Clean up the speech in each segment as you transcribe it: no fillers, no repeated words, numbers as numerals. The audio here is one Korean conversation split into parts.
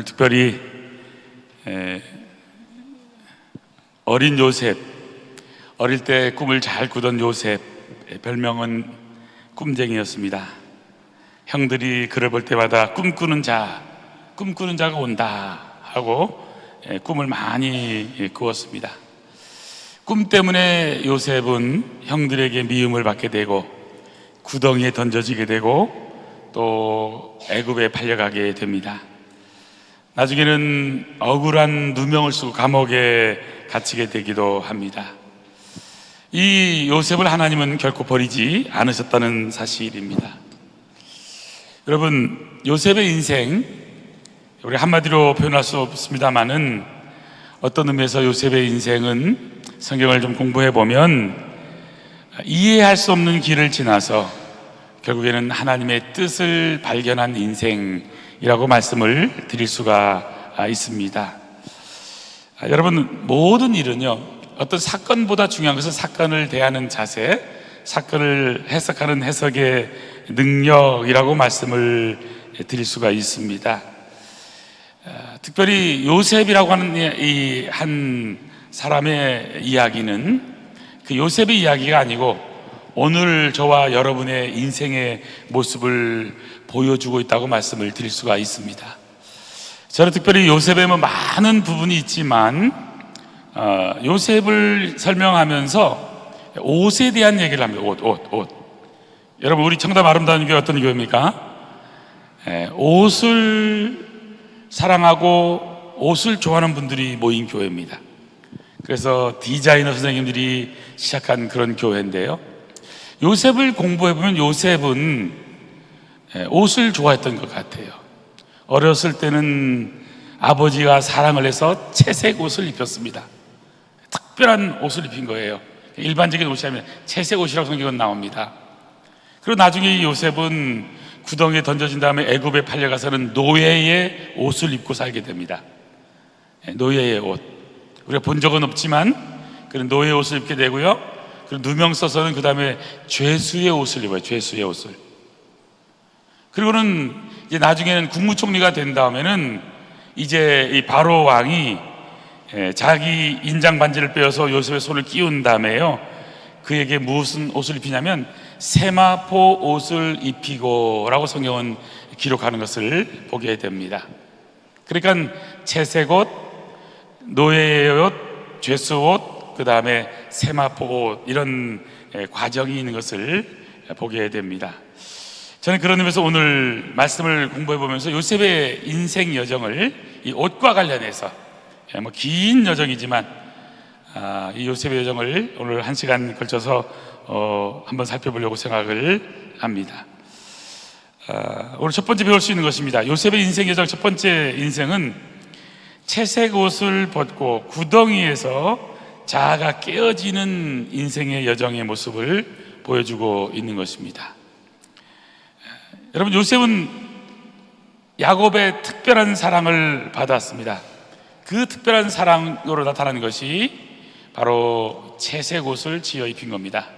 오늘 특별히 어린 요셉, 어릴 때 꿈을 잘 꾸던 요셉, 별명은 꿈쟁이였습니다. 형들이 그를 볼 때마다 꿈꾸는 자가 온다 하고 꿈을 많이 꾸었습니다. 꿈 때문에 요셉은 형들에게 미움을 받게 되고 구덩이에 던져지게 되고 또 애굽에 팔려가게 됩니다. 나중에는 억울한 누명을 쓰고 감옥에 갇히게 되기도 합니다. 이 요셉을 하나님은 결코 버리지 않으셨다는 사실입니다. 여러분, 요셉의 인생, 우리 한마디로 표현할 수 없습니다만은 어떤 의미에서 요셉의 인생은 성경을 좀 공부해 보면 이해할 수 없는 길을 지나서 결국에는 하나님의 뜻을 발견한 인생이라고 말씀을 드릴 수가 있습니다. 여러분, 모든 일은요, 어떤 사건보다 중요한 것은 사건을 대하는 자세, 사건을 해석하는 해석의 능력이라고 말씀을 드릴 수가 있습니다. 특별히 요셉이라고 하는 이 한 사람의 이야기는 그 요셉의 이야기가 아니고 오늘 저와 여러분의 인생의 모습을 보여주고 있다고 말씀을 드릴 수가 있습니다. 저는 특별히 요셉의 많은 부분이 있지만 요셉을 설명하면서 옷에 대한 얘기를 합니다. 옷. 여러분, 우리 청담 아름다운 교회 어떤 교회입니까? 옷을 사랑하고 옷을 좋아하는 분들이 모인 교회입니다. 그래서 디자이너 선생님들이 시작한 그런 교회인데요, 요셉을 공부해보면 요셉은 옷을 좋아했던 것 같아요. 어렸을 때는 아버지가 사랑을 해서 채색 옷을 입혔습니다. 특별한 옷을 입힌 거예요. 일반적인 옷이 아니라 채색 옷이라고 성경은 나옵니다. 그리고 나중에 요셉은 구덩이에 던져진 다음에 애굽에 팔려가서는 노예의 옷을 입고 살게 됩니다. 노예의 옷, 우리가 본 적은 없지만 그런 노예의 옷을 입게 되고요, 그리고 누명 써서는 그 다음에 죄수의 옷을 입어요. 죄수의 옷을. 그리고는 이제 나중에는 국무총리가 된 다음에는 이제 이 바로 왕이 자기 인장 반지를 빼어서 요셉의 손을 끼운 다음에요, 그에게 무슨 옷을 입히냐면 세마포 옷을 입히고 라고 성경은 기록하는 것을 보게 됩니다. 그러니까 채색 옷, 노예의 옷, 죄수 옷, 그 다음에 세마포 옷, 이런 과정이 있는 것을 보게 됩니다. 저는 그런 의미에서 오늘 말씀을 공부해 보면서 요셉의 인생 여정을 이 옷과 관련해서 긴 여정이지만 이 요셉의 여정을 오늘 1시간 걸쳐서 한번 살펴보려고 생각을 합니다. 오늘 첫 번째 배울 수 있는 것입니다. 요셉의 인생 여정 첫 번째 인생은 채색 옷을 벗고 구덩이에서 자아가 깨어지는 인생의 여정의 모습을 보여주고 있는 것입니다. 여러분, 요셉은 야곱의 특별한 사랑을 받았습니다. 그 특별한 사랑으로 나타난 것이 바로 채색 옷을 지어 입힌 겁니다.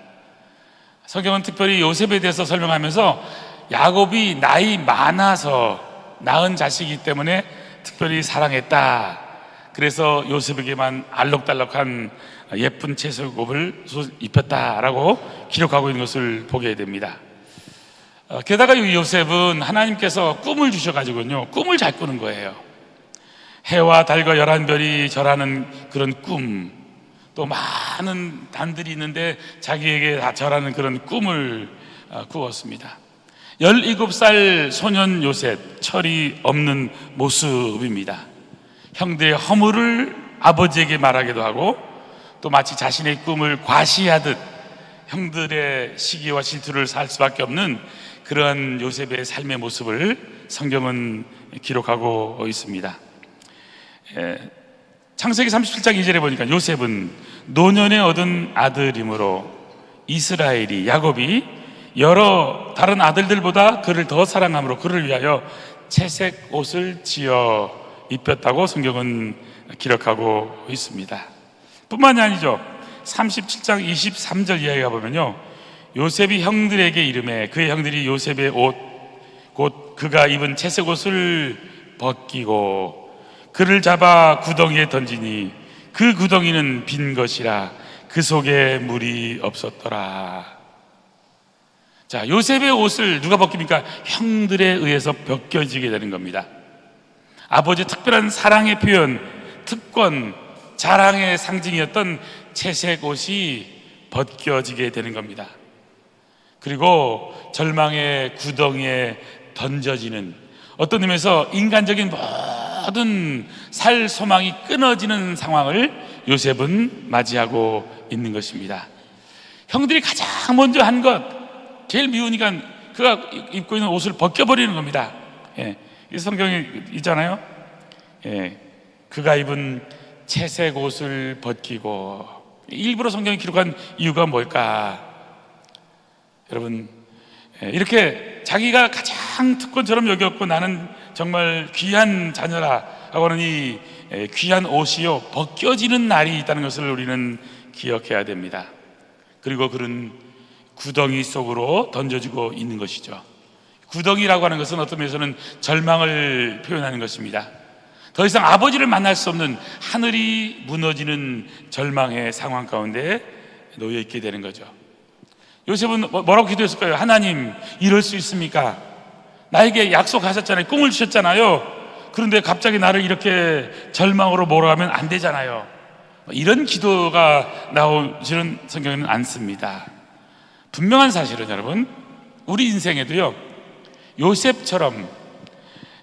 성경은 특별히 요셉에 대해서 설명하면서 야곱이 나이 많아서 낳은 자식이기 때문에 특별히 사랑했다, 그래서 요셉에게만 알록달록한 예쁜 채색옷을 입혔다라고 기록하고 있는 것을 보게 됩니다. 게다가 이 요셉은 하나님께서 꿈을 주셔가지고요, 꿈을 잘 꾸는 거예요. 해와 달과 11별이 절하는 그런 꿈, 또 많은 단들이 있는데 자기에게 다 절하는 그런 꿈을 꾸었습니다. 17살 소년 요셉, 철이 없는 모습입니다. 형들의 허물을 아버지에게 말하기도 하고 또 마치 자신의 꿈을 과시하듯 형들의 시기와 질투를 살 수밖에 없는 그러한 요셉의 삶의 모습을 성경은 기록하고 있습니다. 창세기 37장 2절에 보니까 요셉은 노년에 얻은 아들이므로 이스라엘이, 야곱이 여러 다른 아들들보다 그를 더 사랑함으로 그를 위하여 채색 옷을 지어 입혔다고 성경은 기록하고 있습니다. 뿐만이 아니죠. 37장 23절 이하에 가보면요, 요셉이 형들에게 이르매 그의 형들이 요셉의 옷 곧 그가 입은 채색 옷을 벗기고 그를 잡아 구덩이에 던지니 그 구덩이는 빈 것이라 그 속에 물이 없었더라. 자, 요셉의 옷을 누가 벗깁니까? 형들에 의해서 벗겨지게 되는 겁니다. 아버지의 특별한 사랑의 표현, 특권, 자랑의 상징이었던 채색 옷이 벗겨지게 되는 겁니다. 그리고 절망의 구덩이에 던져지는, 어떤 의미에서 인간적인 모든 살 소망이 끊어지는 상황을 요셉은 맞이하고 있는 것입니다. 형들이 가장 먼저 한 것, 제일 미우니까 그가 입고 있는 옷을 벗겨버리는 겁니다. 이 성경에 있잖아요. 그가 입은 채색 옷을 벗기고, 일부러 성경이 기록한 이유가 뭘까? 여러분, 이렇게 자기가 가장 특권처럼 여겼고 나는 정말 귀한 자녀라 하고 하는 이 귀한 옷이요 벗겨지는 날이 있다는 것을 우리는 기억해야 됩니다. 그리고 그는 구덩이 속으로 던져지고 있는 것이죠. 구덩이라고 하는 것은 어떤 면에서는 절망을 표현하는 것입니다. 더 이상 아버지를 만날 수 없는 하늘이 무너지는 절망의 상황 가운데 놓여 있게 되는 거죠. 요셉은 뭐라고 기도했을까요? 하나님, 이럴 수 있습니까? 나에게 약속하셨잖아요. 꿈을 주셨잖아요. 그런데 갑자기 나를 이렇게 절망으로 몰아가면 안 되잖아요. 이런 기도가 나오지는 성경에는 않습니다. 분명한 사실은 여러분, 우리 인생에도요 요셉처럼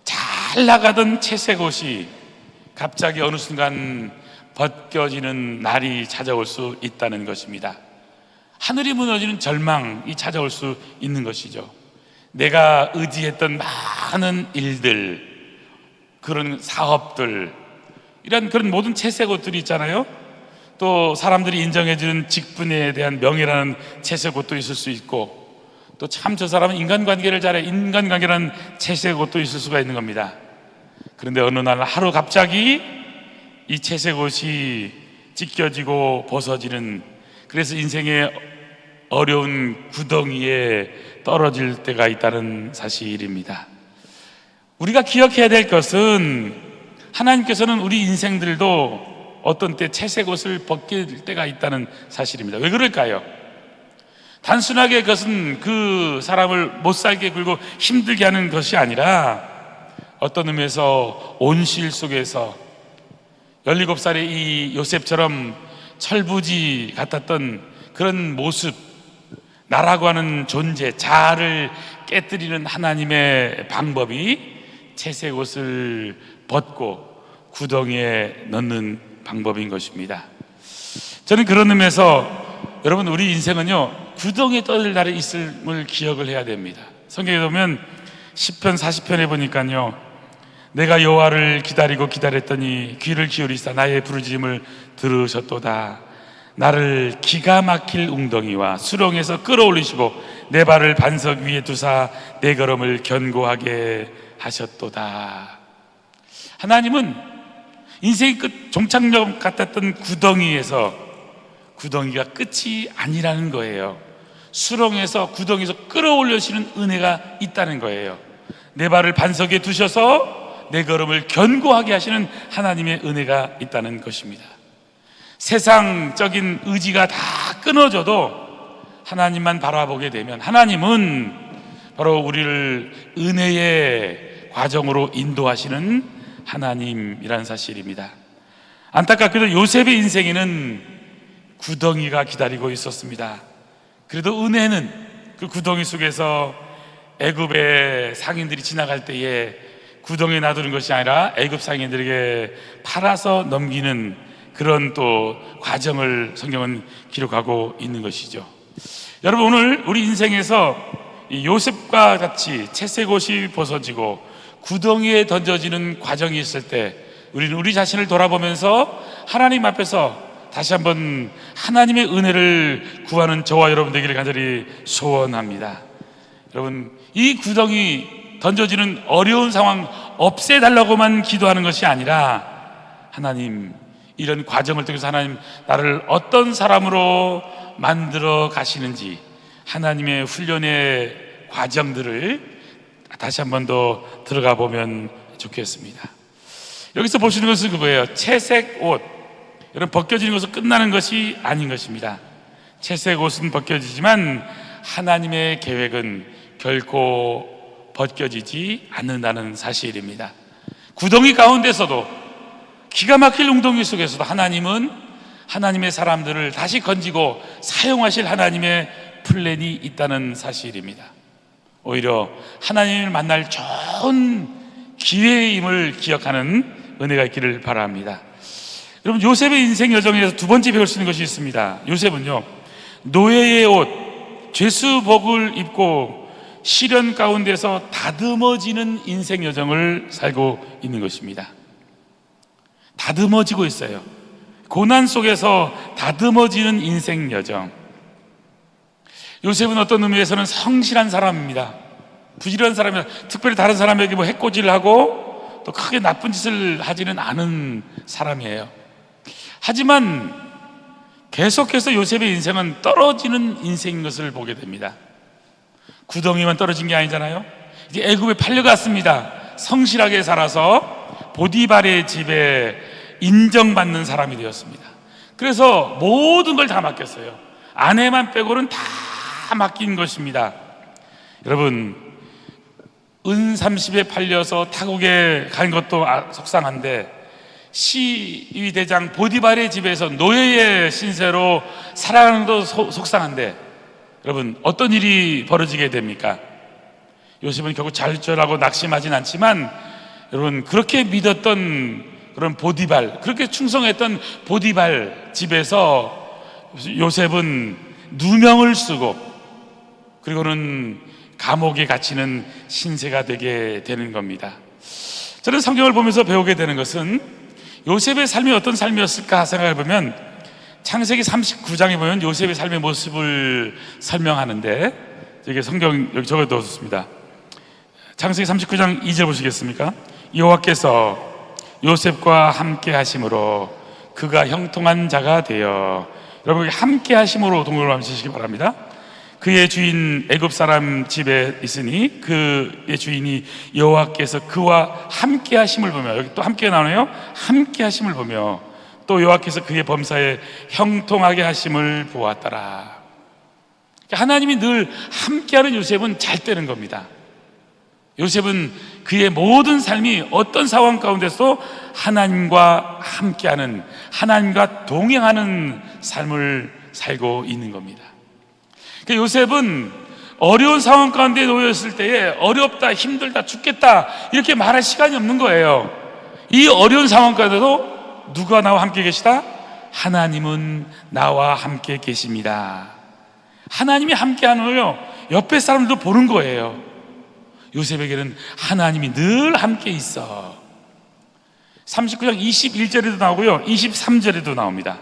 잘 나가던 채색 옷이 갑자기 어느 순간 벗겨지는 날이 찾아올 수 있다는 것입니다. 하늘이 무너지는 절망이 찾아올 수 있는 것이죠. 내가 의지했던 많은 일들, 그런 사업들, 이런 그런 모든 채색 옷들이 있잖아요. 또 사람들이 인정해주는 직분에 대한 명예라는 채색 옷도 있을 수 있고, 또 참 저 사람은 인간관계를 잘해, 인간관계라는 채색 옷도 있을 수가 있는 겁니다. 그런데 어느 날 하루 갑자기 이 채색 옷이 찢겨지고 벗어지는, 그래서 인생의 어려운 구덩이에 떨어질 때가 있다는 사실입니다. 우리가 기억해야 될 것은 하나님께서는 우리 인생들도 어떤 때 채색 옷을 벗길 때가 있다는 사실입니다. 왜 그럴까요? 단순하게 그것은 그 사람을 못살게 굴고 힘들게 하는 것이 아니라 어떤 의미에서 온실 속에서 17살의 이 요셉처럼 철부지 같았던 그런 모습, 나라고 하는 존재, 자아를 깨뜨리는 하나님의 방법이 채색 옷을 벗고 구덩이에 넣는 방법인 것입니다. 저는 그런 의미에서 여러분, 우리 인생은요 구덩이에 떠들 날이 있음을 기억을 해야 됩니다. 성경에 보면 시편 40편에 보니까요, 내가 여호와를 기다리고 기다렸더니 귀를 기울이사 나의 부르짖음을 들으셨도다. 나를 기가 막힐 웅덩이와 수렁에서 끌어올리시고 내 발을 반석 위에 두사 내 걸음을 견고하게 하셨도다. 하나님은 인생의 끝 종착역 같았던 구덩이에서, 구덩이가 끝이 아니라는 거예요. 수렁에서, 구덩이에서 끌어올려시는 은혜가 있다는 거예요. 내 발을 반석에 두셔서 내 걸음을 견고하게 하시는 하나님의 은혜가 있다는 것입니다. 세상적인 의지가 다 끊어져도 하나님만 바라보게 되면 하나님은 바로 우리를 은혜의 과정으로 인도하시는 하나님이라는 사실입니다. 안타깝게도 요셉의 인생에는 구덩이가 기다리고 있었습니다. 그래도 은혜는 그 구덩이 속에서 애굽의 상인들이 지나갈 때에 구덩이에 놔두는 것이 아니라 애굽 상인들에게 팔아서 넘기는 그런 또 과정을 성경은 기록하고 있는 것이죠. 여러분, 오늘 우리 인생에서 이 요셉과 같이 채색 옷이 벗어지고 구덩이에 던져지는 과정이 있을 때 우리는 우리 자신을 돌아보면서 하나님 앞에서 다시 한번 하나님의 은혜를 구하는 저와 여러분 되기를 간절히 소원합니다. 여러분, 이 구덩이 던져지는 어려운 상황 없애달라고만 기도하는 것이 아니라 하나님, 이런 과정을 통해서 하나님 나를 어떤 사람으로 만들어 가시는지 하나님의 훈련의 과정들을 다시 한 번 더 들어가 보면 좋겠습니다. 여기서 보시는 것은 그거예요. 채색 옷, 여러분, 벗겨지는 것은 끝나는 것이 아닌 것입니다. 채색 옷은 벗겨지지만 하나님의 계획은 결코 벗겨지지 않는다는 사실입니다. 구덩이 가운데서도, 기가 막힐 웅덩이 속에서도 하나님은 하나님의 사람들을 다시 건지고 사용하실 하나님의 플랜이 있다는 사실입니다. 오히려 하나님을 만날 좋은 기회임을 기억하는 은혜가 있기를 바랍니다. 여러분, 요셉의 인생 여정에서 두 번째 배울 수 있는 것이 있습니다. 요셉은요, 노예의 옷, 죄수복을 입고 시련 가운데서 다듬어지는 인생 여정을 살고 있는 것입니다. 다듬어지고 있어요. 고난 속에서 다듬어지는 인생 여정. 요셉은 어떤 의미에서는 성실한 사람입니다. 부지런한 사람이라, 특별히 다른 사람에게 뭐 해코지를 하고 또 크게 나쁜 짓을 하지는 않은 사람이에요. 하지만 계속해서 요셉의 인생은 떨어지는 인생인 것을 보게 됩니다. 구덩이만 떨어진 게 아니잖아요. 이제 애굽에 팔려갔습니다. 성실하게 살아서 보디발의 집에 인정받는 사람이 되었습니다. 그래서 모든 걸 다 맡겼어요. 아내만 빼고는 다 맡긴 것입니다. 여러분, 은 30에 팔려서 타국에 간 것도 속상한데, 시위대장 보디발의 집에서 노예의 신세로 살아가는 것도 속상한데, 여러분, 어떤 일이 벌어지게 됩니까? 요셉은 결국 잘절하고 낙심하진 않지만, 여러분, 그렇게 믿었던 그런 보디발, 그렇게 충성했던 보디발 집에서 요셉은 누명을 쓰고, 그리고는 감옥에 갇히는 신세가 되게 되는 겁니다. 저는 성경을 보면서 배우게 되는 것은 요셉의 삶이 어떤 삶이었을까 생각해 보면, 창세기 39장에 보면 요셉의 삶의 모습을 설명하는데, 여기 성경 여기 적어뒀습니다. 창세기 39장 2절 보시겠습니까? 여호와께서 요셉과 함께 하심으로 그가 형통한 자가 되어, 여러분, 함께 하심으로 동물을 한번 치시기 바랍니다. 그의 주인 애굽 사람 집에 있으니 그의 주인이 여호와께서 그와 함께 하심을 보며, 여기 또 함께 나오네요. 함께 하심을 보며 또 여호와께서 그의 범사에 형통하게 하심을 보았더라. 하나님이 늘 함께하는 요셉은 잘 되는 겁니다. 요셉은 그의 모든 삶이 어떤 상황 가운데서 하나님과 함께하는, 하나님과 동행하는 삶을 살고 있는 겁니다. 요셉은 어려운 상황 가운데 놓였을 때에 어렵다, 힘들다, 죽겠다 이렇게 말할 시간이 없는 거예요. 이 어려운 상황 가운데도 누가 나와 함께 계시다? 하나님은 나와 함께 계십니다. 하나님이 함께하는 거요, 옆에 사람들도 보는 거예요. 요셉에게는 하나님이 늘 함께 있어. 39장 21절에도 나오고요, 23절에도 나옵니다.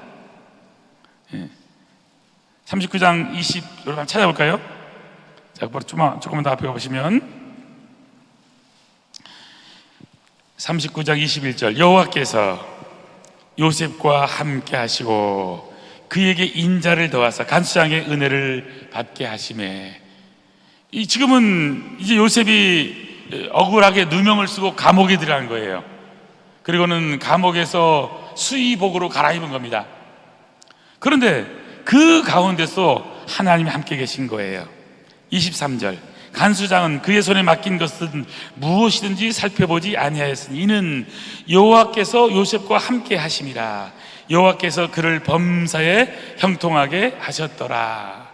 39장 20, 여러분 한번 찾아볼까요? 자, 조금만 더 앞에 가보시면 39장 21절, 여호와께서 요셉과 함께 하시고 그에게 인자를 더하사 간수장의 은혜를 받게 하시매. 지금은 이제 요셉이 억울하게 누명을 쓰고 감옥에 들어간 거예요. 그리고는 감옥에서 수의복으로 갈아입은 겁니다. 그런데 그 가운데서 하나님이 함께 계신 거예요. 23절, 간수장은 그의 손에 맡긴 것은 무엇이든지 살펴보지 아니하였으니 이는 여호와께서 요셉과 함께 하심이라. 여호와께서 그를 범사에 형통하게 하셨더라.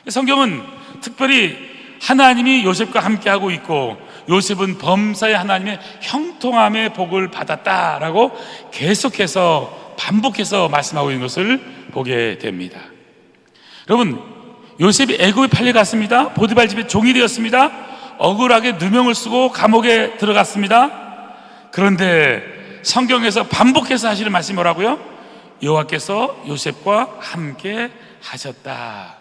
성경은 특별히 하나님이 요셉과 함께하고 있고 요셉은 범사에 하나님의 형통함의 복을 받았다라고 계속해서 반복해서 말씀하고 있는 것을 보게 됩니다. 여러분, 요셉이 애굽에 팔려갔습니다. 보디발 집에 종이 되었습니다. 억울하게 누명을 쓰고 감옥에 들어갔습니다. 그런데 성경에서 반복해서 하시는 말씀이 뭐라고요? 여호와께서 요셉과 함께 하셨다.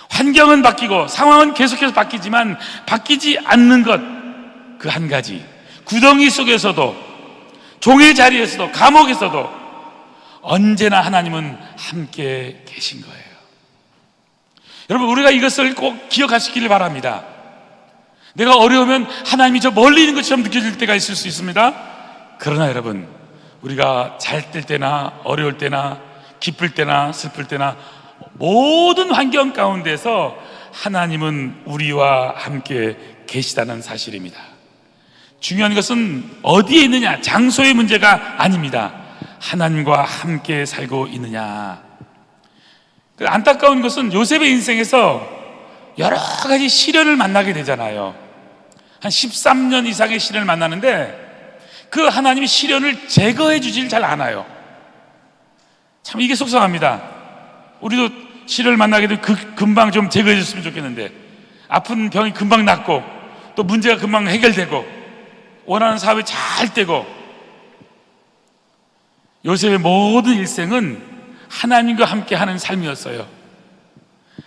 환경은 바뀌고 상황은 계속해서 바뀌지만 바뀌지 않는 것, 그 한 가지, 구덩이 속에서도, 종의 자리에서도, 감옥에서도 언제나 하나님은 함께 계신 거예요. 여러분, 우리가 이것을 꼭 기억하시기를 바랍니다. 내가 어려우면 하나님이 저 멀리 있는 것처럼 느껴질 때가 있을 수 있습니다. 그러나 여러분, 우리가 잘 될 때나 어려울 때나 기쁠 때나 슬플 때나 모든 환경 가운데서 하나님은 우리와 함께 계시다는 사실입니다. 중요한 것은 어디에 있느냐, 장소의 문제가 아닙니다. 하나님과 함께 살고 있느냐. 안타까운 것은 요셉의 인생에서 여러 가지 시련을 만나게 되잖아요. 한 13년 이상의 시련을 만나는데 그 하나님이 시련을 제거해 주질 잘 않아요. 참 이게 속상합니다. 우리도 시련을 만나게 되면 금방 좀 제거해 줬으면 좋겠는데, 아픈 병이 금방 낫고 또 문제가 금방 해결되고 원하는 사업이 잘 되고. 요셉의 모든 일생은 하나님과 함께 하는 삶이었어요.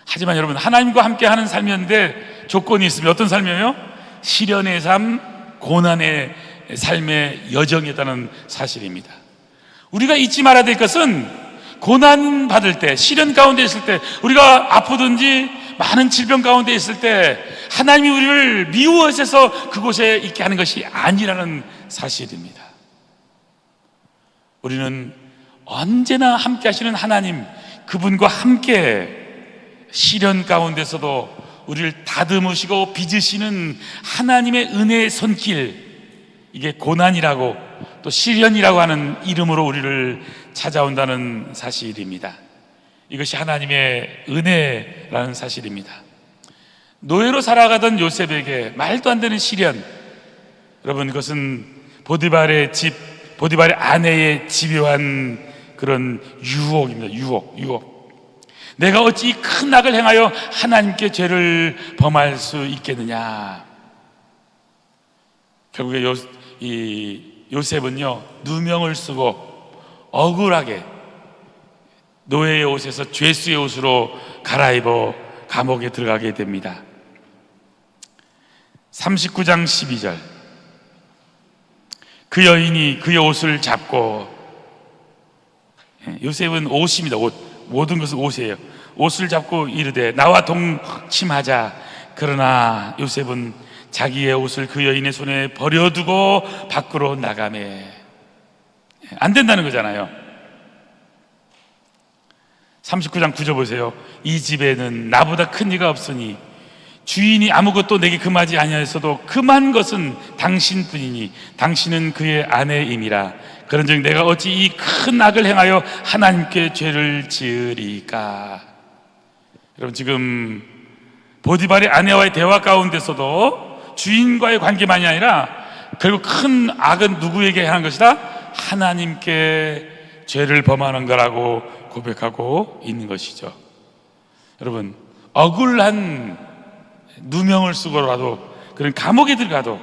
하지만 여러분, 하나님과 함께 하는 삶이었는데 조건이 있으면 어떤 삶이에요? 시련의 삶, 고난의 삶의 여정이었다는 사실입니다. 우리가 잊지 말아야 될 것은 고난 받을 때, 시련 가운데 있을 때, 우리가 아프든지 많은 질병 가운데 있을 때 하나님이 우리를 미워하셔서 그곳에 있게 하는 것이 아니라는 사실입니다. 우리는 언제나 함께 하시는 하나님, 그분과 함께 시련 가운데서도 우리를 다듬으시고 빚으시는 하나님의 은혜의 손길, 이게 고난이라고 또 시련이라고 하는 이름으로 우리를 찾아온다는 사실입니다. 이것이 하나님의 은혜라는 사실입니다. 노예로 살아가던 요셉에게 말도 안 되는 시련, 여러분, 그것은 보디발의 아내의 집요한 그런 유혹입니다. 유혹. 내가 어찌 이 큰 악을 행하여 하나님께 죄를 범할 수 있겠느냐. 결국에 요셉은요, 누명을 쓰고 억울하게 노예의 옷에서 죄수의 옷으로 갈아입어 감옥에 들어가게 됩니다. 39장 12절, 그 여인이 그의 옷을 잡고, 요셉은 옷입니다. 옷, 모든 것은 옷이에요. 옷을 잡고 이르되 나와 동침하자. 그러나 요셉은 자기의 옷을 그 여인의 손에 버려두고 밖으로 나가매. 안 된다는 거잖아요. 39장 9절 보세요. 이 집에는 나보다 큰 이가 없으니 주인이 아무것도 내게 금하지 아니하였어도 금한 것은 당신뿐이니 당신은 그의 아내임이라. 그런즉 내가 어찌 이 큰 악을 행하여 하나님께 죄를 지으리까. 여러분, 지금 보디발의 아내와의 대화 가운데서도 주인과의 관계만이 아니라 결국 큰 악은 누구에게 행한 것이다? 하나님께 죄를 범하는 거라고 고백하고 있는 것이죠. 여러분, 억울한 누명을 쓰고라도, 그런 감옥에 들어가도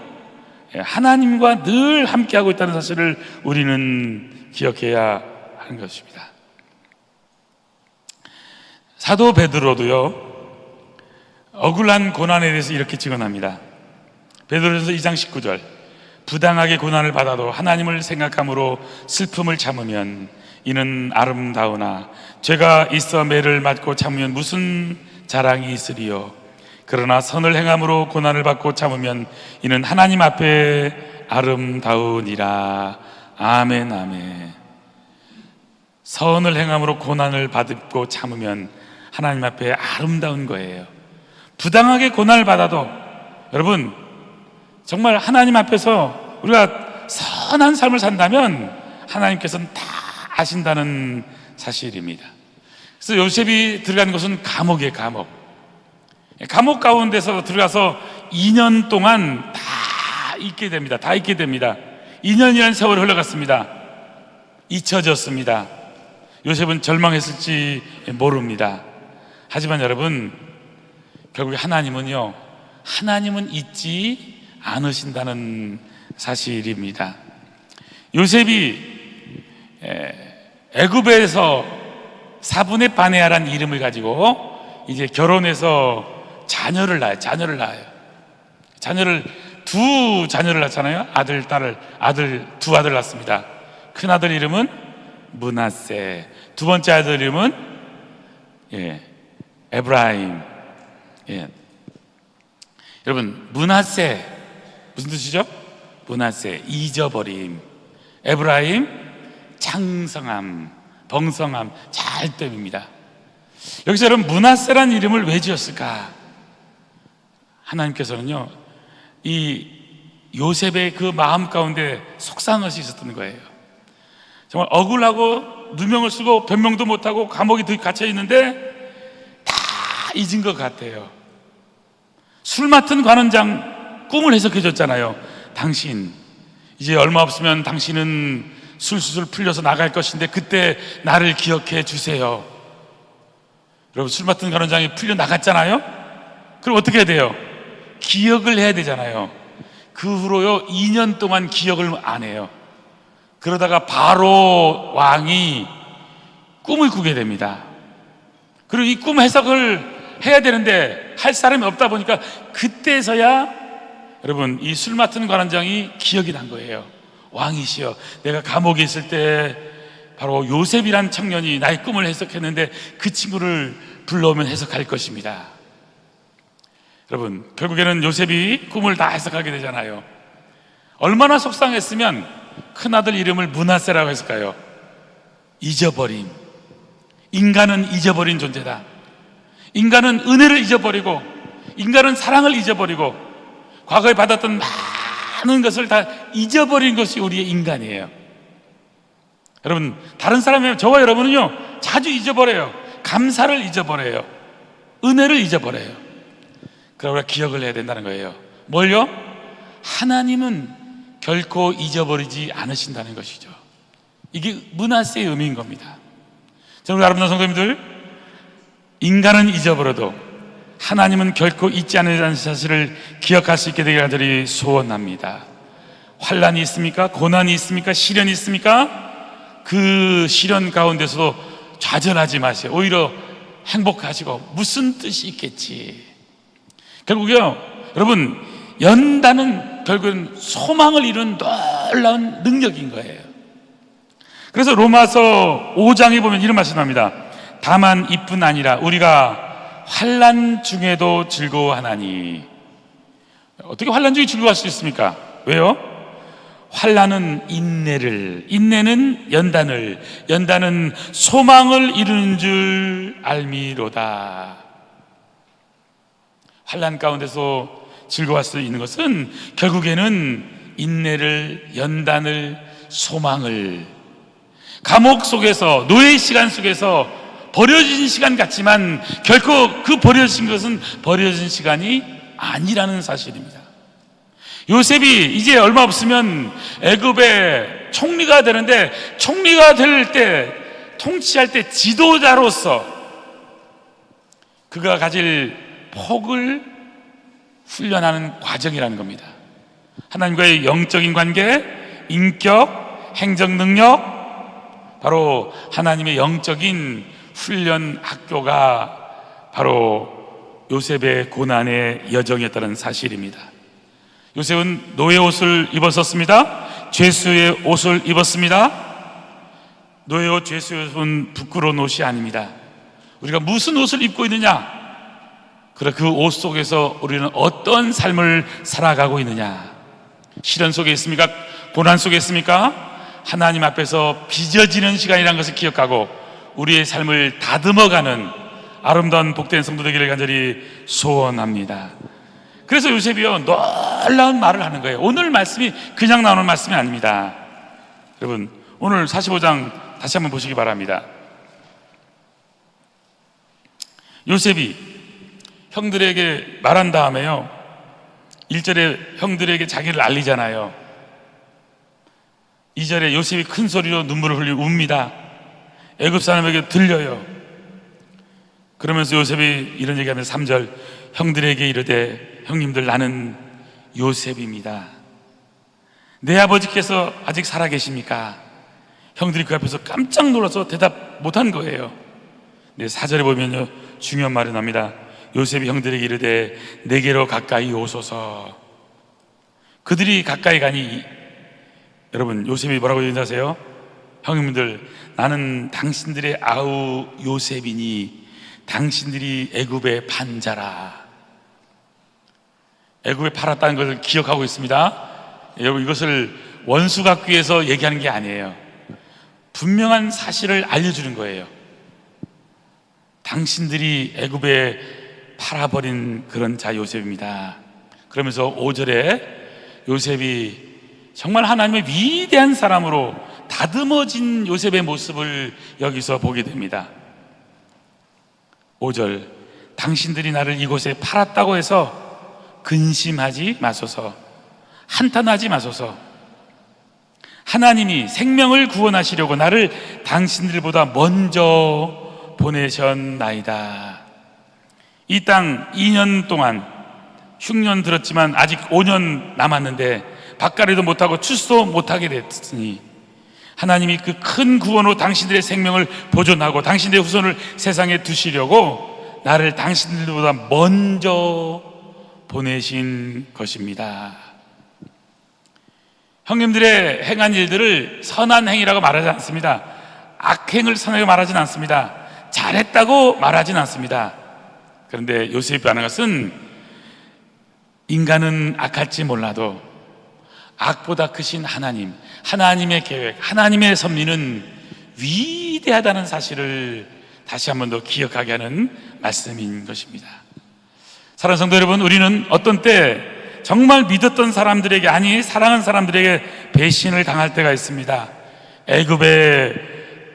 하나님과 늘 함께하고 있다는 사실을 우리는 기억해야 하는 것입니다. 사도 베드로도요, 억울한 고난에 대해서 이렇게 증언합니다. 베드로전서 2장 19절, 부당하게 고난을 받아도 하나님을 생각함으로 슬픔을 참으면 이는 아름다우나 죄가 있어 매를 맞고 참으면 무슨 자랑이 있으리요. 그러나 선을 행함으로 고난을 받고 참으면 이는 하나님 앞에 아름다우니라. 아멘, 아멘. 선을 행함으로 고난을 받고 참으면 하나님 앞에 아름다운 거예요. 부당하게 고난을 받아도, 여러분, 정말 하나님 앞에서 우리가 선한 삶을 산다면 하나님께서는 다 아신다는 사실입니다. 그래서 요셉이 들어간 곳은 감옥이에요. 감옥 가운데서 들어가서 2년 동안 다 있게 됩니다. 2년이라는 세월이 흘러갔습니다. 잊혀졌습니다. 요셉은 절망했을지 모릅니다. 하지만 여러분, 결국에 하나님은 잊지 않으신다는 사실입니다. 요셉이 애굽에서 사분의 바네아라는 이름을 가지고 이제 결혼해서 자녀를 낳아요. 두 자녀를 낳잖아요. 아들 두 아들 낳습니다. 큰 아들 이름은 므낫세, 두 번째 아들 이름은 에브라임. 여러분, 므낫세 무슨 뜻이죠? 므낫세, 잊어버림. 에브라임, 창성함, 번성함, 잘됨입니다. 여기서 여러분, 므낫세란 이름을 왜 지었을까? 하나님께서는요, 이 요셉의 그 마음 가운데 속상한 것이 있었던 거예요. 정말 억울하고 누명을 쓰고 변명도 못하고 감옥에 갇혀 있는데 다 잊은 것 같아요. 술 맡은 관원장 꿈을 해석해 줬잖아요. 당신 이제 얼마 없으면 당신은 술술 풀려서 나갈 것인데 그때 나를 기억해 주세요. 여러분, 술 맡은 관원장이 풀려 나갔잖아요. 그럼 어떻게 해야 돼요? 기억을 해야 되잖아요. 그 후로요 2년 동안 기억을 안 해요. 그러다가 바로 왕이 꿈을 꾸게 됩니다. 그리고 이 꿈 해석을 해야 되는데 할 사람이 없다 보니까 그때서야 여러분, 이 술 맡은 관원장이 기억이 난 거예요. 왕이시여, 내가 감옥에 있을 때 바로 요셉이란 청년이 나의 꿈을 해석했는데 그 친구를 불러오면 해석할 것입니다. 여러분, 결국에는 요셉이 꿈을 다 해석하게 되잖아요. 얼마나 속상했으면 큰아들 이름을 므낫세라고 했을까요? 잊어버림. 인간은 잊어버린 존재다. 인간은 은혜를 잊어버리고, 인간은 사랑을 잊어버리고, 과거에 받았던 많은 것을 다 잊어버린 것이 우리의 인간이에요. 여러분, 다른 사람이, 저와 여러분은요 자주 잊어버려요. 감사를 잊어버려요. 은혜를 잊어버려요. 그러나 우리가 기억을 해야 된다는 거예요. 뭘요? 하나님은 결코 잊어버리지 않으신다는 것이죠. 이게 므낫세의 의미인 겁니다. 저는 아름다운 성도님들, 인간은 잊어버려도 하나님은 결코 잊지 않는다는 사실을 기억할 수 있게 되기를 간절히 소원합니다. 환난이 있습니까? 고난이 있습니까? 시련이 있습니까? 그 시련 가운데서도 좌절하지 마세요. 오히려 행복하시고 무슨 뜻이 있겠지. 결국요, 여러분, 연단은 결국은 소망을 이루는 놀라운 능력인 거예요. 그래서 로마서 5장에 보면 이런 말씀 나옵니다. 다만 이뿐 아니라 우리가 환난 중에도 즐거워하나니. 어떻게 환난 중에 즐거워할 수 있습니까? 왜요? 환난은 인내를, 인내는 연단을, 연단은 소망을 이루는 줄 알미로다. 환난 가운데서 즐거워할 수 있는 것은 결국에는 인내를, 연단을, 소망을, 감옥 속에서, 노예의 시간 속에서 버려진 시간 같지만 결코 그 버려진 것은 버려진 시간이 아니라는 사실입니다. 요셉이 이제 얼마 없으면 애굽의 총리가 되는데, 총리가 될 때, 통치할 때 지도자로서 그가 가질 폭을 훈련하는 과정이라는 겁니다. 하나님과의 영적인 관계, 인격, 행정 능력, 바로 하나님의 영적인 훈련 학교가 바로 요셉의 고난의 여정이었다는 사실입니다. 요셉은 노예 옷을 입었었습니다. 죄수의 옷을 입었습니다. 노예 옷, 죄수의 옷은 부끄러운 옷이 아닙니다. 우리가 무슨 옷을 입고 있느냐? 그래, 그 옷 속에서 우리는 어떤 삶을 살아가고 있느냐? 시련 속에 있습니까? 고난 속에 있습니까? 하나님 앞에서 빚어지는 시간이라는 것을 기억하고 우리의 삶을 다듬어가는 아름다운 복된 성도 되기를 간절히 소원합니다. 그래서 요셉이요 놀라운 말을 하는 거예요. 오늘 말씀이 그냥 나오는 말씀이 아닙니다. 여러분, 오늘 45장 다시 한번 보시기 바랍니다. 요셉이 형들에게 말한 다음에요, 1절에 형들에게 자기를 알리잖아요. 2절에 요셉이 큰 소리로 눈물을 흘리고 웁니다. 애굽 사람에게 들려요. 그러면서 요셉이 이런 얘기하면서 3절, 형들에게 이르되 형님들, 나는 요셉입니다. 내 아버지께서 아직 살아계십니까? 형들이 그 앞에서 깜짝 놀라서 대답 못한 거예요. 4절에 보면요 중요한 말이 납니다. 요셉이 형들에게 이르되 내게로 가까이 오소서. 그들이 가까이 가니, 여러분, 요셉이 뭐라고 얘기하세요? 형님들, 나는 당신들의 아우 요셉이니 당신들이 애굽의 반자라. 애굽에 팔았다는 것을 기억하고 있습니다. 여러분, 이것을 원수 갖기 위해서 얘기하는 게 아니에요. 분명한 사실을 알려주는 거예요. 당신들이 애굽에 팔아버린 그런 자 요셉입니다. 그러면서 5절에 요셉이 정말 하나님의 위대한 사람으로 다듬어진 요셉의 모습을 여기서 보게 됩니다. 5절, 당신들이 나를 이곳에 팔았다고 해서 근심하지 마소서, 한탄하지 마소서. 하나님이 생명을 구원하시려고 나를 당신들보다 먼저 보내셨나이다. 이 땅 2년 동안 흉년 들었지만 아직 5년 남았는데 밭갈이도 못하고 추수도 못하게 됐으니 하나님이 그 큰 구원으로 당신들의 생명을 보존하고 당신들의 후손을 세상에 두시려고 나를 당신들보다 먼저 보내신 것입니다. 형님들의 행한 일들을 선한 행위라고 말하지 않습니다. 악행을 선하게 말하지는 않습니다. 잘했다고 말하지는 않습니다. 그런데 요셉이 말하는 것은 인간은 악할지 몰라도 악보다 크신 하나님, 하나님의 계획, 하나님의 섭리는 위대하다는 사실을 다시 한 번 더 기억하게 하는 말씀인 것입니다. 사랑하는 성도 여러분, 우리는 어떤 때 정말 믿었던 사람들에게, 아니 사랑하는 사람들에게 배신을 당할 때가 있습니다. 애굽에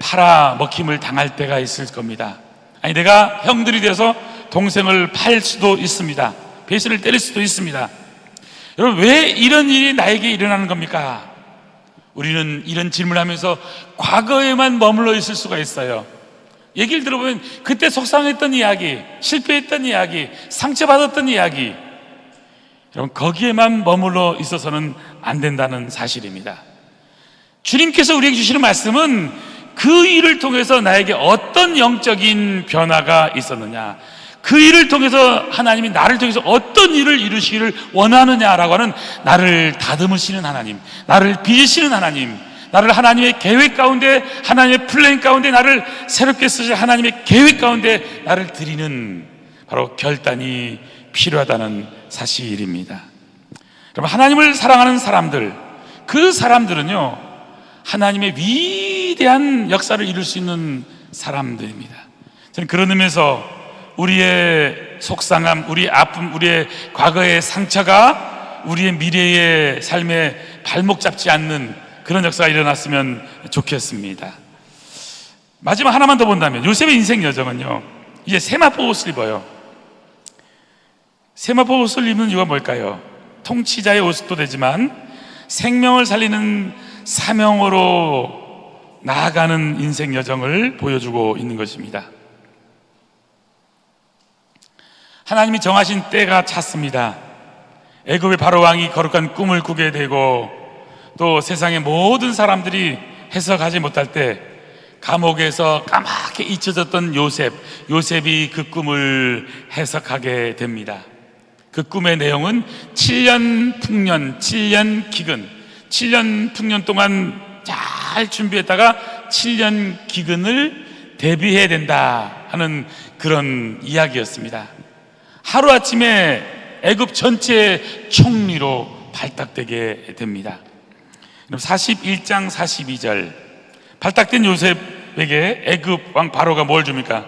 팔아먹힘을 당할 때가 있을 겁니다. 아니 내가 형들이 돼서 동생을 팔 수도 있습니다. 배신을 때릴 수도 있습니다. 여러분, 왜 이런 일이 나에게 일어나는 겁니까? 우리는 이런 질문을 하면서 과거에만 머물러 있을 수가 있어요. 얘기를 들어보면 그때 속상했던 이야기, 실패했던 이야기, 상처받았던 이야기, 여러분 거기에만 머물러 있어서는 안 된다는 사실입니다. 주님께서 우리에게 주시는 말씀은 그 일을 통해서 나에게 어떤 영적인 변화가 있었느냐, 그 일을 통해서 하나님이 나를 통해서 어떤 일을 이루시기를 원하느냐라고 하는, 나를 다듬으시는 하나님, 나를 빚으시는 하나님, 나를 하나님의 계획 가운데, 하나님의 플랜 가운데 나를 새롭게 쓰실 하나님의 계획 가운데 나를 드리는 바로 결단이 필요하다는 사실입니다. 여러분, 하나님을 사랑하는 사람들, 그 사람들은요 하나님의 위대한 역사를 이룰 수 있는 사람들입니다. 저는 그런 의미에서 우리의 속상함, 우리의 아픔, 우리의 과거의 상처가 우리의 미래의 삶에 발목 잡지 않는 그런 역사가 일어났으면 좋겠습니다. 마지막 하나만 더 본다면, 요셉의 인생 여정은요 이제 세마포 옷을 입어요. 세마포 옷을 입는 이유가 뭘까요? 통치자의 옷도 되지만 생명을 살리는 사명으로 나아가는 인생 여정을 보여주고 있는 것입니다. 하나님이 정하신 때가 찼습니다. 애굽의 바로 왕이 거룩한 꿈을 꾸게 되고, 또 세상의 모든 사람들이 해석하지 못할 때 감옥에서 까맣게 잊혀졌던 요셉이 그 꿈을 해석하게 됩니다. 그 꿈의 내용은 7년 풍년, 7년 기근, 7년 풍년 동안 잘 준비했다가 7년 기근을 대비해야 된다 하는 그런 이야기였습니다. 하루아침에 애굽 전체 총리로 발탁되게 됩니다. 41장 42절, 발탁된 요셉에게 애굽 왕 바로가 뭘 줍니까?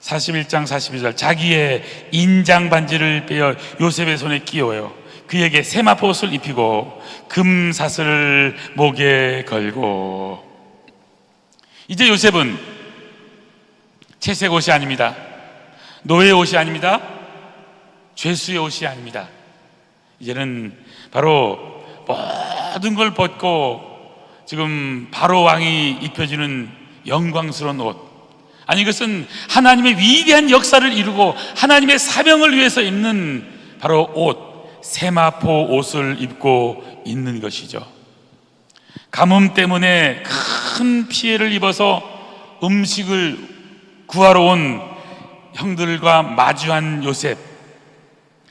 41장 42절, 자기의 인장 반지를 빼어 요셉의 손에 끼워요. 그에게 세마포 옷을 입히고 금사슬을 목에 걸고. 이제 요셉은 채색 옷이 아닙니다. 노예의 옷이 아닙니다. 죄수의 옷이 아닙니다. 이제는 바로 모든 걸 벗고 지금 바로 왕이 입혀주는 영광스러운 옷, 아니 이것은 하나님의 위대한 역사를 이루고 하나님의 사명을 위해서 입는 바로 옷, 세마포 옷을 입고 있는 것이죠. 가뭄 때문에 큰 피해를 입어서 음식을 구하러 온 형들과 마주한 요셉,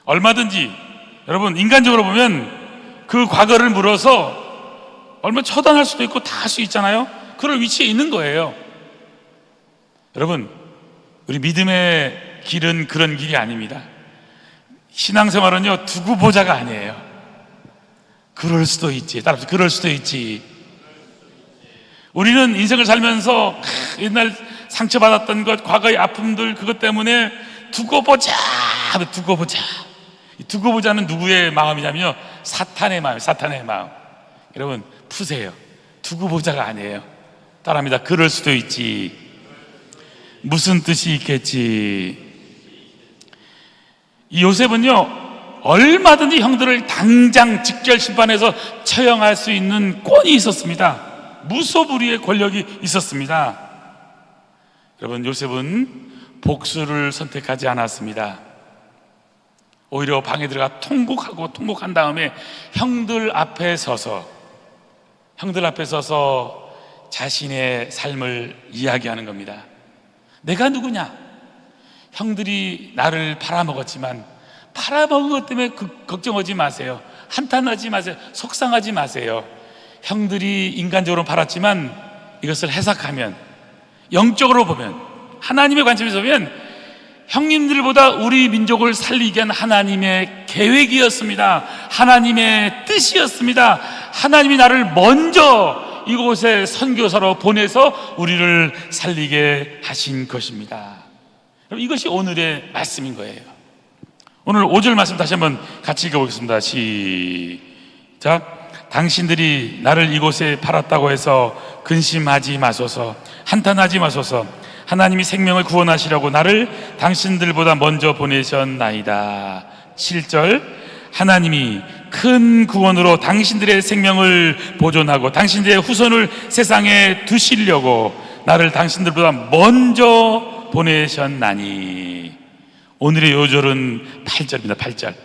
얼마든지 여러분 인간적으로 보면 그 과거를 물어서 얼마 처단할 수도 있고 다 할 수 있잖아요. 그럴 위치에 있는 거예요. 여러분, 우리 믿음의 길은 그런 길이 아닙니다. 신앙생활은요, 두고 보자가 아니에요. 그럴 수도 있지. 따라서 그럴 수도 있지. 우리는 인생을 살면서 옛날 상처받았던 것, 과거의 아픔들, 그것 때문에 두고 보자. 두고 보자. 두고 보자는 누구의 마음이냐면요, 사탄의 마음, 사탄의 마음. 여러분 푸세요. 두고 보자가 아니에요. 따라합니다. 그럴 수도 있지. 무슨 뜻이 있겠지. 이 요셉은요, 얼마든지 형들을 당장 직결 심판해서 처형할 수 있는 권이 있었습니다. 무소불위의 권력이 있었습니다. 여러분, 요셉은 복수를 선택하지 않았습니다. 오히려 방에 들어가 통곡한 다음에 형들 앞에 서서 자신의 삶을 이야기하는 겁니다. 내가 누구냐? 형들이 나를 팔아먹었지만 팔아먹은 것 때문에 걱정하지 마세요. 한탄하지 마세요. 속상하지 마세요. 형들이 인간적으로 팔았지만 이것을 해석하면, 영적으로 보면, 하나님의 관점에서 보면 형님들보다 우리 민족을 살리기 위한 하나님의 계획이었습니다. 하나님의 뜻이었습니다. 하나님이 나를 먼저 이곳에 선교사로 보내서 우리를 살리게 하신 것입니다. 이것이 오늘의 말씀인 거예요. 오늘 5절 말씀 다시 한번 같이 읽어보겠습니다. 시작. 당신들이 나를 이곳에 팔았다고 해서 근심하지 마소서, 한탄하지 마소서. 하나님이 생명을 구원하시려고 나를 당신들보다 먼저 보내셨나이다. 7절. 하나님이 큰 구원으로 당신들의 생명을 보존하고 당신들의 후손을 세상에 두시려고 나를 당신들보다 먼저 보내셨나니. 오늘의 요절은 8절입니다. 8절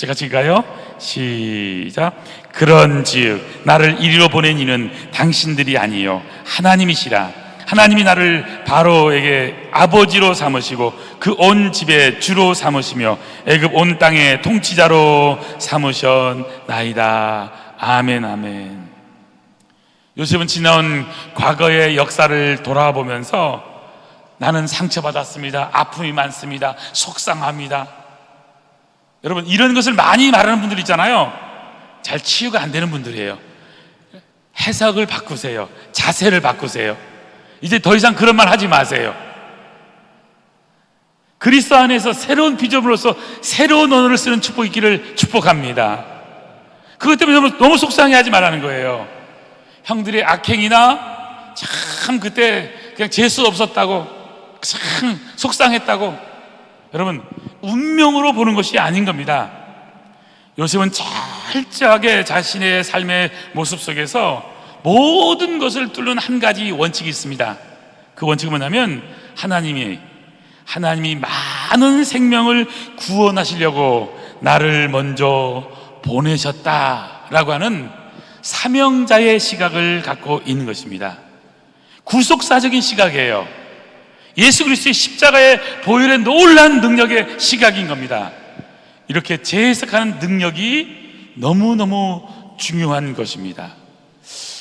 같이 가요. 시작. 그런즉 나를 이리로 보낸 이는 당신들이 아니요 하나님이시라. 하나님이 나를 바로에게 아버지로 삼으시고 그 온 집의 주로 삼으시며 애굽 온 땅의 통치자로 삼으셨나이다. 아멘, 아멘. 요셉은 지나온 과거의 역사를 돌아보면서 나는 상처받았습니다. 아픔이 많습니다. 속상합니다. 여러분, 이런 것을 많이 말하는 분들 있잖아요. 잘 치유가 안 되는 분들이에요. 해석을 바꾸세요. 자세를 바꾸세요. 이제 더 이상 그런 말 하지 마세요. 그리스도 안에서 새로운 비전으로서 새로운 언어를 쓰는 축복이 있기를 축복합니다. 그것 때문에 너무 속상해하지 말라는 거예요. 형들의 악행이나 참 그때 그냥 재수 없었다고, 참 속상했다고, 여러분 운명으로 보는 것이 아닌 겁니다. 요셉은 철저하게 자신의 삶의 모습 속에서 모든 것을 뚫는 한 가지 원칙이 있습니다. 그 원칙은 뭐냐면 하나님이 많은 생명을 구원하시려고 나를 먼저 보내셨다라고 하는 사명자의 시각을 갖고 있는 것입니다. 구속사적인 시각이에요. 예수 그리스도의 십자가의 보혈의 놀라운 능력의 시각인 겁니다. 이렇게 재해석하는 능력이 너무너무 중요한 것입니다.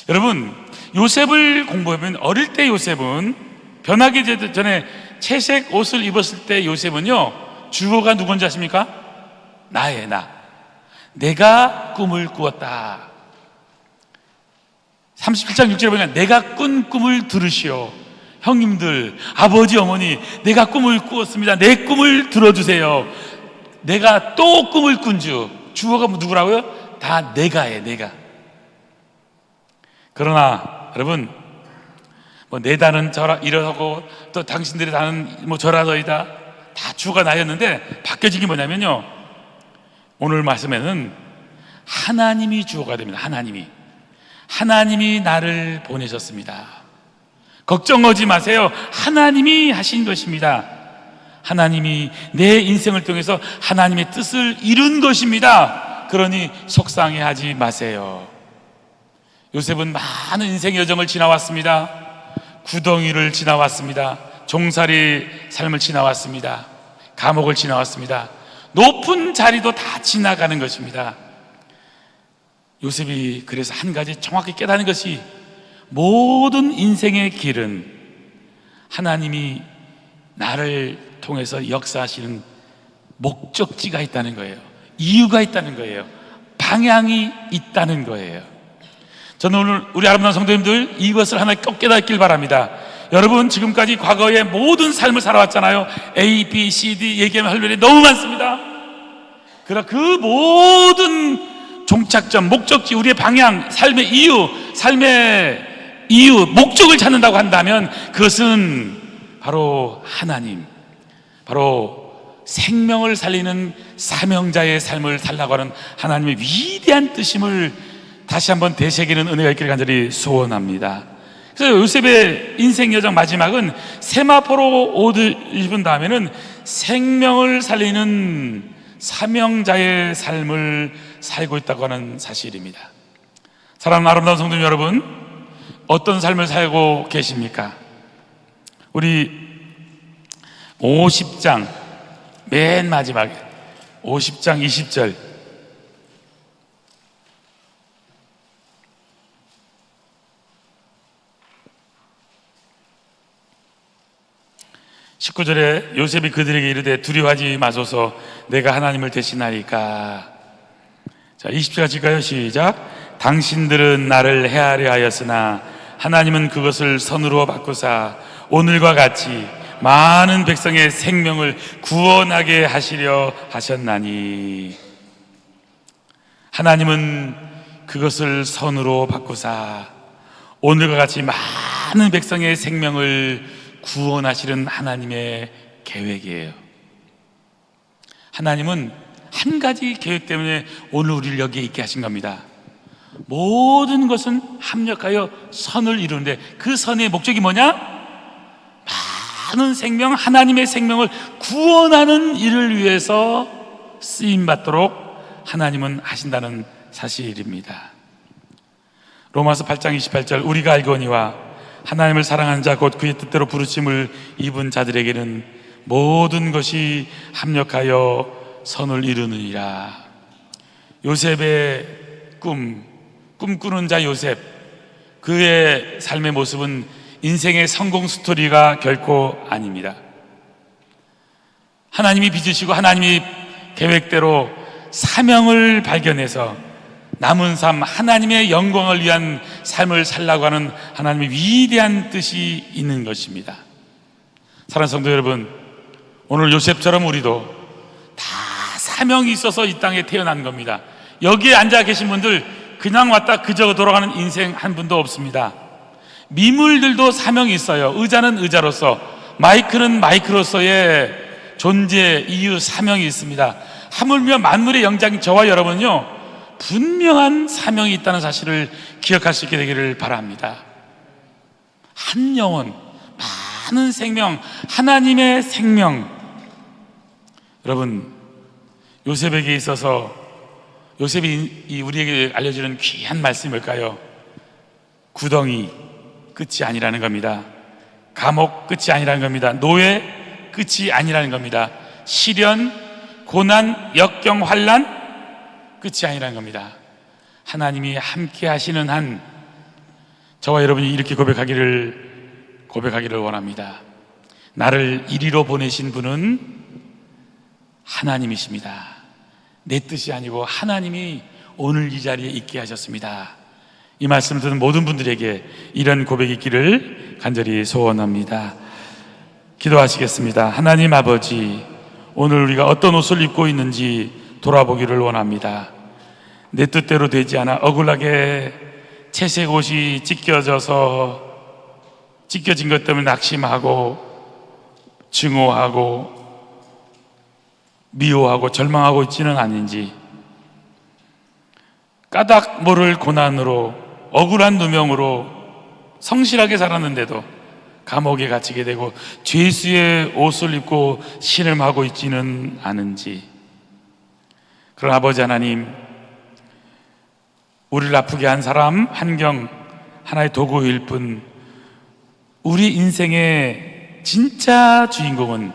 여러분, 요셉을 공부하면 어릴 때 요셉은 변하기 전에 채색 옷을 입었을 때 요셉은요, 주어가 누군지 아십니까? 나의 나. 내가 꿈을 꾸었다. 37장 6절에 보니까 내가 꾼 꿈을 들으시오. 형님들, 아버지, 어머니, 내가 꿈을 꾸었습니다. 내 꿈을 들어주세요. 내가 또 꿈을 꾼 주어가 누구라고요? 다 내가예요. 내가. 그러나 여러분, 내 단은 이러고 또 당신들의 단은 저라더이다, 다 주어가 나였는데 바뀌어진 게 뭐냐면요, 오늘 말씀에는 하나님이 주어가 됩니다. 하나님이 나를 보내셨습니다. 걱정하지 마세요. 하나님이 하신 것입니다. 하나님이 내 인생을 통해서 하나님의 뜻을 이룬 것입니다. 그러니 속상해하지 마세요. 요셉은 많은 인생의 여정을 지나왔습니다. 구덩이를 지나왔습니다. 종살이 삶을 지나왔습니다. 감옥을 지나왔습니다. 높은 자리도 다 지나가는 것입니다. 요셉이 그래서 한 가지 정확히 깨닫는 것이, 모든 인생의 길은 하나님이 나를 통해서 역사하시는 목적지가 있다는 거예요. 이유가 있다는 거예요. 방향이 있다는 거예요. 저는 오늘 우리 아름다운 성도님들 이것을 하나 꼭 깨닫길 바랍니다. 여러분 지금까지 과거의 모든 삶을 살아왔잖아요. A, B, C, D 얘기하면 할 일이 너무 많습니다. 그러나 그 모든 종착점, 목적지, 우리의 방향, 삶의 이유, 목적을 찾는다고 한다면 그것은 바로 하나님, 바로 생명을 살리는 사명자의 삶을 살라고 하는 하나님의 위대한 뜻임을 다시 한번 되새기는 은혜가 있기를 간절히 소원합니다. 그래서 요셉의 인생 여정 마지막은 세마포로 옷을 입은 다음에는 생명을 살리는 사명자의 삶을 살고 있다고 하는 사실입니다. 사랑하는 아름다운 성도님 여러분, 어떤 삶을 살고 계십니까? 우리 50장 맨 마지막에 50장 20절, (19절에) 요셉이 그들에게 이르되 두려워하지 마소서 내가 하나님을 대신하리까. 자, 20절 같이 읽어요. 시작. 당신들은 나를 해하려 하였으나 하나님은 그것을 선으로 바꾸사 오늘과 같이 많은 백성의 생명을 구원하게 하시려 하셨나니. 하나님은 그것을 선으로 바꾸사 오늘과 같이 많은 백성의 생명을 구원하시는 하나님의 계획이에요. 하나님은 한 가지 계획 때문에 오늘 우리를 여기에 있게 하신 겁니다. 모든 것은 합력하여 선을 이루는데 그 선의 목적이 뭐냐? 많은 생명, 하나님의 생명을 구원하는 일을 위해서 쓰임받도록 하나님은 하신다는 사실입니다. 로마서 8장 28절 우리가 알거니와 하나님을 사랑하는 자 곧 그의 뜻대로 부르심을 입은 자들에게는 모든 것이 합력하여 선을 이루느니라. 요셉의 꿈꾸는 자 요셉, 그의 삶의 모습은 인생의 성공 스토리가 결코 아닙니다. 하나님이 빚으시고 하나님이 계획대로 사명을 발견해서 남은 삶, 하나님의 영광을 위한 삶을 살라고 하는 하나님의 위대한 뜻이 있는 것입니다. 사랑하는 성도 여러분, 오늘 요셉처럼 우리도 다 사명이 있어서 이 땅에 태어난 겁니다. 여기에 앉아 계신 분들 그냥 왔다 그저 돌아가는 인생 한 분도 없습니다. 미물들도 사명이 있어요. 의자는 의자로서, 마이크는 마이크로서의 존재, 이유, 사명이 있습니다. 하물며 만물의 영장인 저와 여러분은요 분명한 사명이 있다는 사실을 기억할 수 있게 되기를 바랍니다. 한 영혼, 많은 생명, 하나님의 생명. 여러분, 요셉에게 있어서 요셉이 우리에게 알려주는 귀한 말씀이 뭘까요? 구덩이 끝이 아니라는 겁니다. 감옥 끝이 아니라는 겁니다. 노예 끝이 아니라는 겁니다. 시련, 고난, 역경, 환난 끝이 아니라는 겁니다. 하나님이 함께 하시는 한 저와 여러분이 이렇게 고백하기를 원합니다. 나를 이리로 보내신 분은 하나님이십니다. 내 뜻이 아니고 하나님이 오늘 이 자리에 있게 하셨습니다. 이 말씀을 듣는 모든 분들에게 이런 고백이 있기를 간절히 소원합니다. 기도하시겠습니다. 하나님 아버지, 오늘 우리가 어떤 옷을 입고 있는지 돌아보기를 원합니다. 내 뜻대로 되지 않아 억울하게 채색 옷이 찢겨진 것 때문에 낙심하고 증오하고 미워하고 절망하고 있지는 않은지, 까닭 모를 고난으로 억울한 누명으로 성실하게 살았는데도 감옥에 갇히게 되고 죄수의 옷을 입고 신음하고 있지는 않은지. 그런 아버지 하나님, 우리를 아프게 한 사람, 환경, 하나의 도구일 뿐 우리 인생의 진짜 주인공은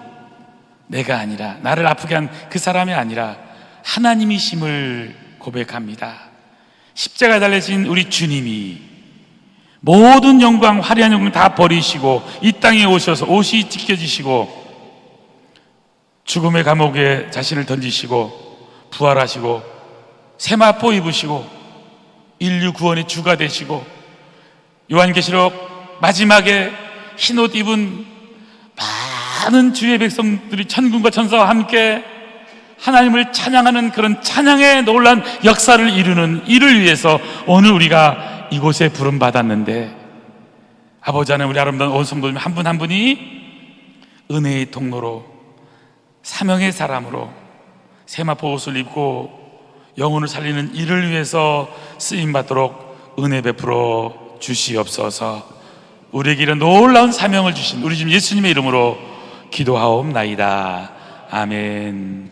내가 아니라, 나를 아프게 한 그 사람이 아니라 하나님이심을 고백합니다. 십자가에 달려진 우리 주님이 모든 영광, 화려한 영광 다 버리시고 이 땅에 오셔서 옷이 찢겨지시고 죽음의 감옥에 자신을 던지시고 부활하시고 세마포 입으시고 인류 구원의 주가 되시고 요한계시록 마지막에 흰옷 입은 많은 주의 백성들이 천군과 천사와 함께 하나님을 찬양하는 그런 찬양의 놀란 역사를 이루는 이를 위해서 오늘 우리가 이곳에 부름받았는데, 아버지 하나님, 우리 아름다운 온 성도님 한 분 한 분이 은혜의 통로로 사명의 사람으로 세마포 옷을 입고 영혼을 살리는 일을 위해서 쓰임받도록 은혜 베풀어 주시옵소서. 우리에게 이런 놀라운 사명을 주신 우리 주 예수님의 이름으로 기도하옵나이다. 아멘.